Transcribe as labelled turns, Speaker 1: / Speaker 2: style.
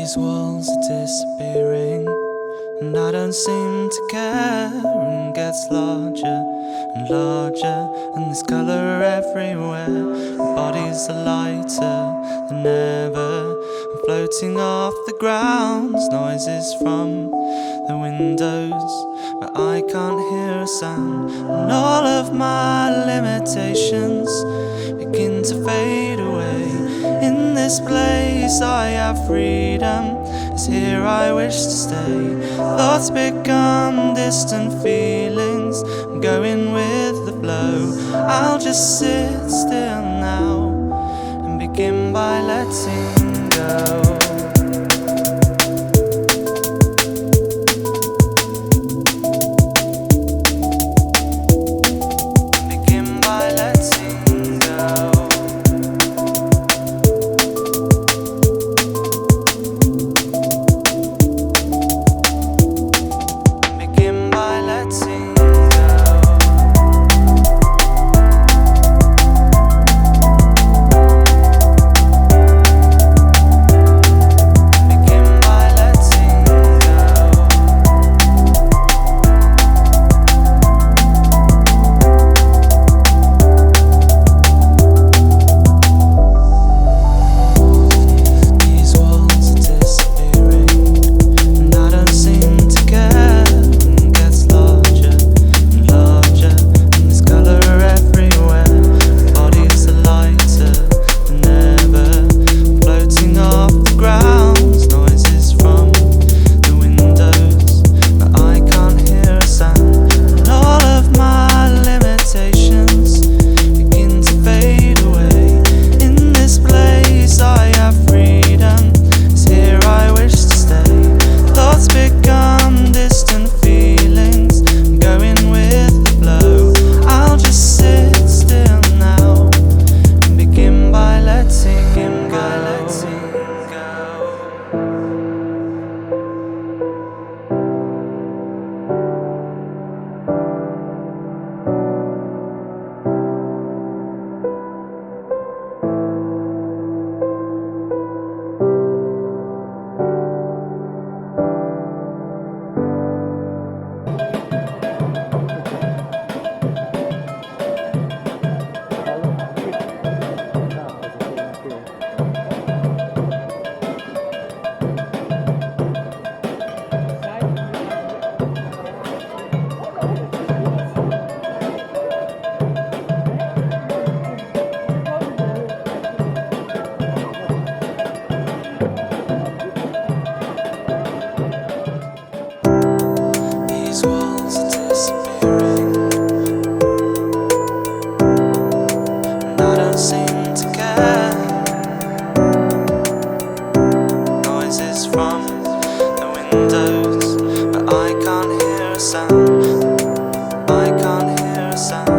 Speaker 1: These walls are disappearing, and I don't seem to care. And gets larger and larger, and there's colour everywhere. My bodies are lighter than ever. I'm floating off the ground. Noises from the windows, but I can't hear a sound. And all of my limitations begin to fade away. In this place I have freedom, it's here I wish to stay. Thoughts become distant feelings, I'm going with the flow. I'll just sit still now and begin by letting go. These walls are disappearing, and I don't seem to care. Noises from the windows, but I can't hear a sound. I can't hear a sound.